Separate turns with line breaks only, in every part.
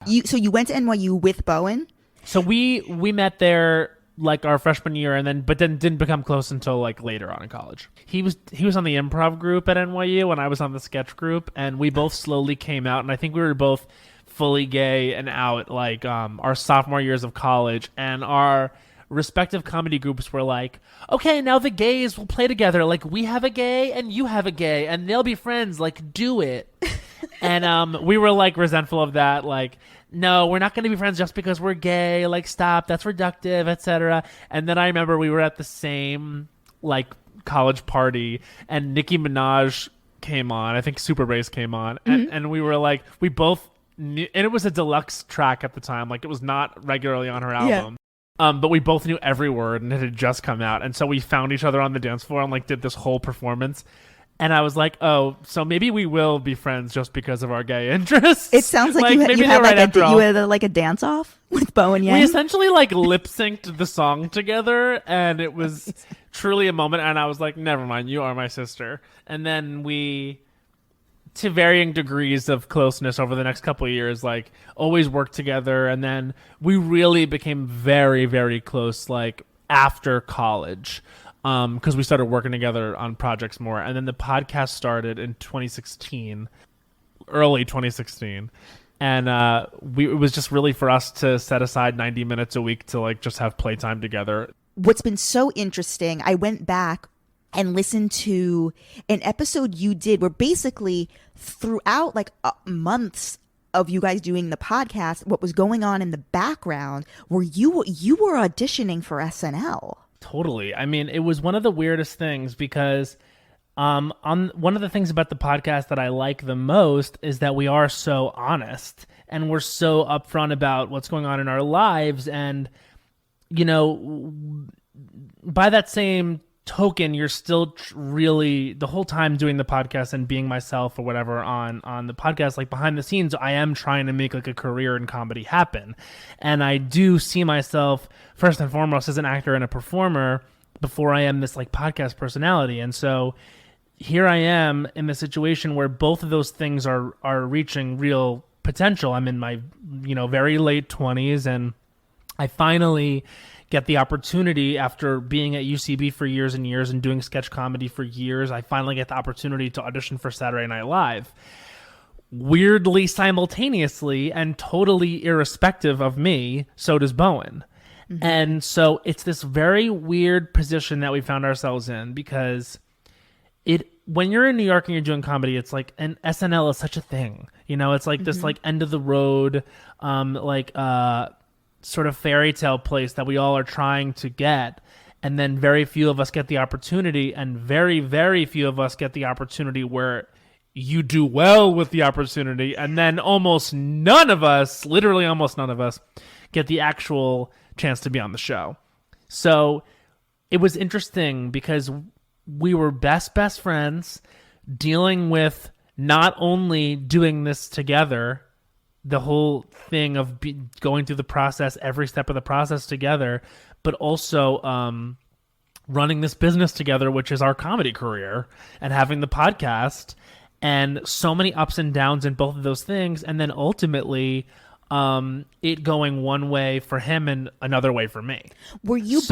So you went to NYU with Bowen?
So we met there like our freshman year, and then didn't become close until like later on in college. He was on the improv group at NYU, and I was on the sketch group, and we both slowly came out, and I think we were both fully gay and out like our sophomore years of college, and our respective comedy groups were like, okay, now the gays will play together. Like, we have a gay and you have a gay, and they'll be friends. Like, do it. And we were like resentful of that. Like, no, we're not going to be friends just because we're gay. Like, stop. That's reductive, etc. And then I remember we were at the same like college party, and Nicki Minaj came on. I think Super Bass came on, and we were like, we both knew, and it was a deluxe track at the time. Like, it was not regularly on her album. But we both knew every word, and it had just come out. And so we found each other on the dance floor and like did this whole performance. And I was like, oh, so maybe we will be friends just because of our gay interests.
It sounds like you had like a dance off with Bo and Yang.
We essentially like lip synced the song together, and it was truly a moment. And I was like, never mind, you are my sister. And then we, to varying degrees of closeness over the next couple of years, like always worked together. And then we really became very, very close, like after college. Because we started working together on projects more. And then the podcast started in 2016, early 2016. And it was just really for us to set aside 90 minutes a week to like just have playtime together.
What's been so interesting, I went back and listened to an episode you did where basically throughout like months of you guys doing the podcast, what was going on in the background where you were auditioning for SNL.
Totally. I mean, it was one of the weirdest things because on one of the things about the podcast that I like the most is that we are so honest and we're so upfront about what's going on in our lives. And, you know, by that same token, you're still really the whole time doing the podcast and being myself or whatever on the podcast, like behind the scenes, I am trying to make like a career in comedy happen. And I do see myself first and foremost as an actor and a performer before I am this like podcast personality. And so here I am in the situation where both of those things are reaching real potential. I'm in my, very late 20s, and I finally get the opportunity after being at UCB for years and years and doing sketch comedy for years. I finally get the opportunity to audition for Saturday Night Live. Weirdly, simultaneously, and totally irrespective of me, so does Bowen. Mm-hmm. And so it's this very weird position that we found ourselves in because when you're in New York and you're doing comedy, it's like, and SNL is such a thing. It's like this like end of the road, sort of fairy tale place that we all are trying to get, and then very few of us get the opportunity, and very, very few of us get the opportunity where you do well with the opportunity, and then almost none of us, literally almost none of us, get the actual chance to be on the show. So it was interesting because we were best friends dealing with not only doing this together, the whole thing of going through the process, every step of the process together, but also running this business together, which is our comedy career, and having the podcast, and so many ups and downs in both of those things. And then ultimately it going one way for him and another way for me.
Were you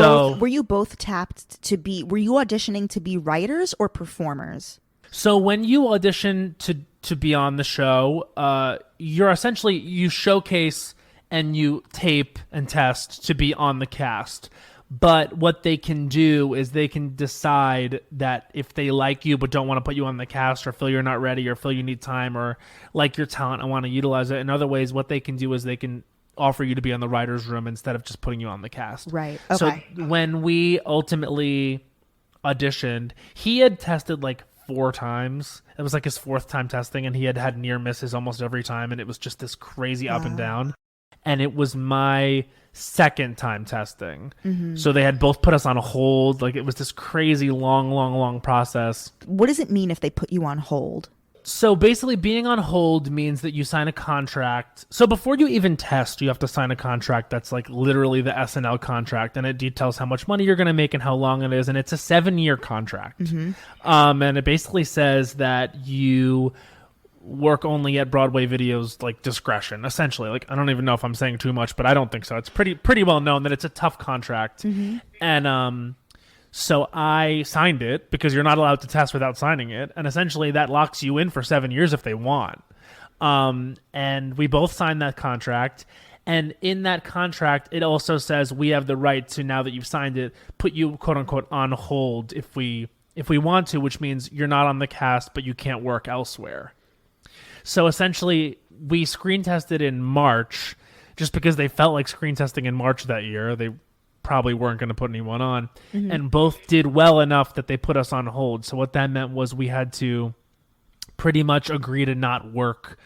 both tapped to be, were you auditioning to be writers or performers?
So when you audition to be on the show, you're essentially, you showcase and you tape and test to be on the cast. But what they can do is they can decide that if they like you but don't want to put you on the cast, or feel you're not ready, or feel you need time, or like your talent and want to utilize it in other ways, what they can do is they can offer you to be on the writer's room instead of just putting you on the cast.
Right. Okay.
So when we ultimately auditioned, he had tested like 4 times. It was like his 4th time testing, and he had near misses almost every time, and it was just this crazy up and down. And it was my 2nd time testing. Mm-hmm. So they had both put us on a hold. Like, it was this crazy long process.
What does it mean if they put you on hold?
So basically, being on hold means that you sign a contract. So before you even test, you have to sign a contract that's like literally the SNL contract, and it details how much money you're going to make and how long it is, and it's a 7-year contract. Mm-hmm. And it basically says that you work only at Broadway Video's like discretion, essentially. Like I don't even know if I'm saying too much, but I don't think so. It's pretty well known that it's a tough contract. And so I signed it because you're not allowed to test without signing it, and essentially that locks you in for 7 years if they want. And we both signed that contract. And in that contract, it also says we have the right to, now that you've signed it, put you quote unquote on hold if we want to, which means you're not on the cast, but you can't work elsewhere. So essentially, we screen tested in March just because they felt like screen testing in March that year. They probably weren't going to put anyone on, and both did well enough that they put us on hold. So what that meant was we had to pretty much agree to not work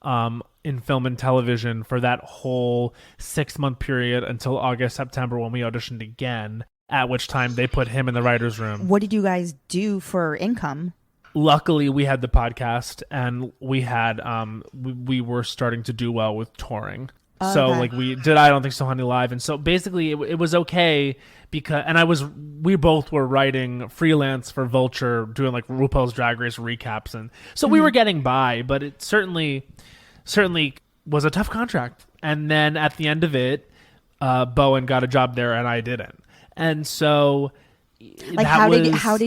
in film and television for that whole 6-month period until August, September, when we auditioned again, at which time they put him in the writer's room.
What did you guys do for income?
Luckily, we had the podcast, and we had we were starting to do well with touring. So
Okay.
like we did I Don't Think So Honey live, and so basically it was okay because, and we both were writing freelance for Vulture, doing like RuPaul's Drag Race recaps, and so we were getting by, but it certainly was a tough contract. And then at the end of it, Bowen got a job there and I didn't, and so
Like
that
how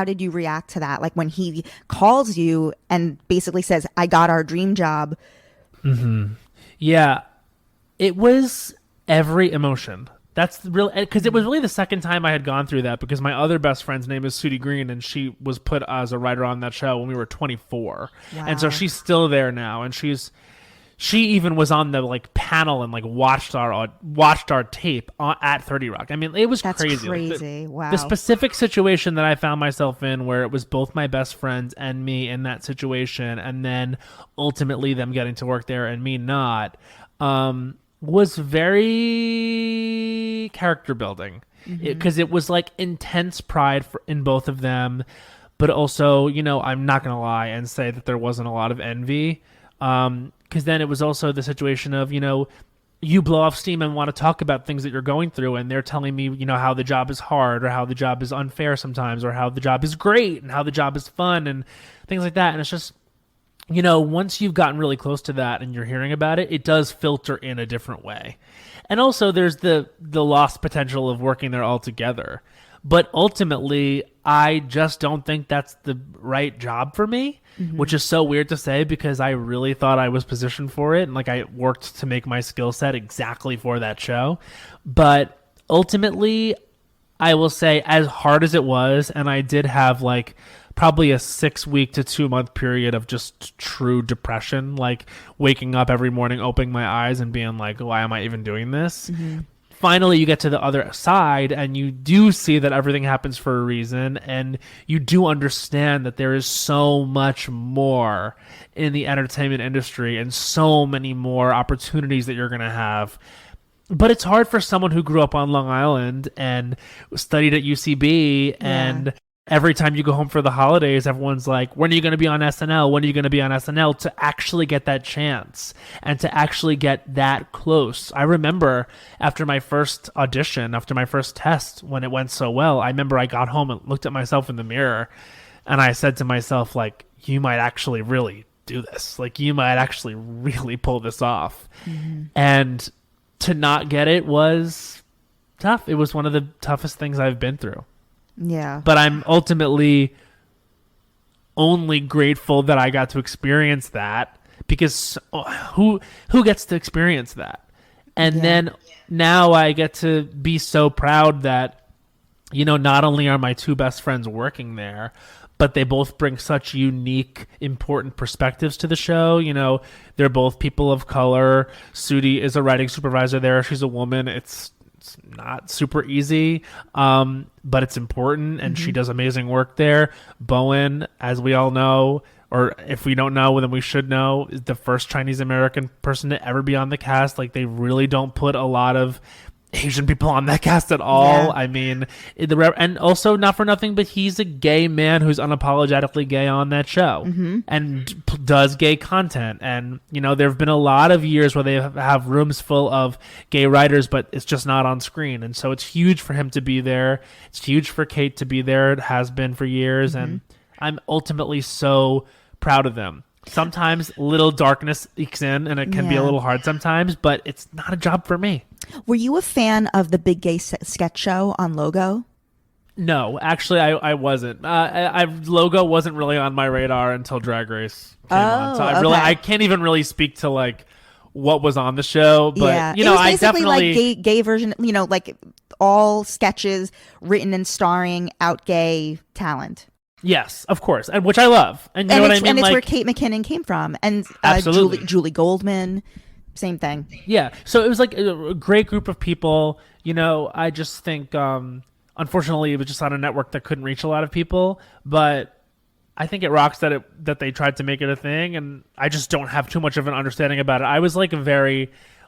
did you react to that? Like when he calls you and basically says, "I got our dream job."
Yeah, it was every emotion. That's real, because it was really the second time I had gone through that, because my other best friend's name is Sudie Green, and she was put as a writer on that show when we were 24.
Wow.
And so she's still there now, and she even was on the like panel and like watched our tape at 30 Rock. I mean, it was
That's
crazy.
crazy. Wow.
The specific situation that I found myself in, where it was both my best friends and me in that situation, and then ultimately them getting to work there and me not, was very character building, because it was like intense pride in both of them, but also, I'm not going to lie and say that there wasn't a lot of envy. Because then it was also the situation of, you blow off steam and want to talk about things that you're going through, and they're telling me, how the job is hard, or how the job is unfair sometimes, or how the job is great and how the job is fun and things like that. And it's just, once you've gotten really close to that and you're hearing about it, it does filter in a different way. And also there's the lost potential of working there all together. But ultimately, I just don't think that's the right job for me, which is so weird to say, because I really thought I was positioned for it. And like I worked to make my skill set exactly for that show. But ultimately, I will say, as hard as it was, and I did have like probably a 6-week to 2-month period of just true depression, like waking up every morning, opening my eyes and being like, why am I even doing this? Finally, you get to the other side and you do see that everything happens for a reason, and you do understand that there is so much more in the entertainment industry and so many more opportunities that you're going to have. But it's hard for someone who grew up on Long Island and studied at UCB, and every time you go home for the holidays, everyone's like, when are you going to be on SNL? When are you going to be on SNL? To actually get that chance and to actually get that close. I remember after my first audition, after my first test, when it went so well, I remember I got home and looked at myself in the mirror and I said to myself, like, you might actually really do this. Like, you might actually really pull this off. And to not get it was tough. It was one of the toughest things I've been through.
Yeah.
But I'm ultimately only grateful that I got to experience that, because who gets to experience that? And then now I get to be so proud that, not only are my two best friends working there, but they both bring such unique, important perspectives to the show. They're both people of color. Sudie is a writing supervisor there. She's a woman. It's not super easy, but it's important, and she does amazing work there. Bowen, as we all know, or if we don't know, then we should know, is the first Chinese American person to ever be on the cast. Like, they really don't put a lot of Asian people on that cast at all.
Yeah.
I mean, and also, not for nothing, but he's a gay man who's unapologetically gay on that show and does gay content. And, there have been a lot of years where they have rooms full of gay writers, but it's just not on screen. And so it's huge for him to be there. It's huge for Kate to be there. It has been for years. And I'm ultimately so proud of them. Sometimes little darkness ekes in, and it can be a
Yeah.
little hard sometimes, but it's not a job for me.
Were you a fan of the Big Gay Sketch Show on Logo?
No, actually, I wasn't. Logo wasn't really on my radar until Drag Race came on. So
okay.
I can't even really speak to like what was on the show, but
Yeah,
you know,
it was
I
basically
definitely
like gay version. You know, like all sketches written and starring out gay talent.
yes, of course, and which I love, and you know what I mean.
And it's
like,
where Kate McKinnon came from, and
Absolutely.
Julie Goldman, same thing.
yeah, so it was like a great group of people. You know, I just think, unfortunately, it was just on a network that couldn't reach a lot of people, but I think it rocks that they tried to make it a thing, and I just don't have too much of an understanding about it. I was like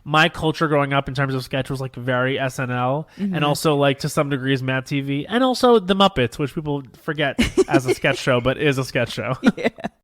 my culture growing up in terms of sketch was like very SNL, and also like to some degrees Mad TV, and also the Muppets, which people forget as a sketch show, but is a sketch show.
Yeah.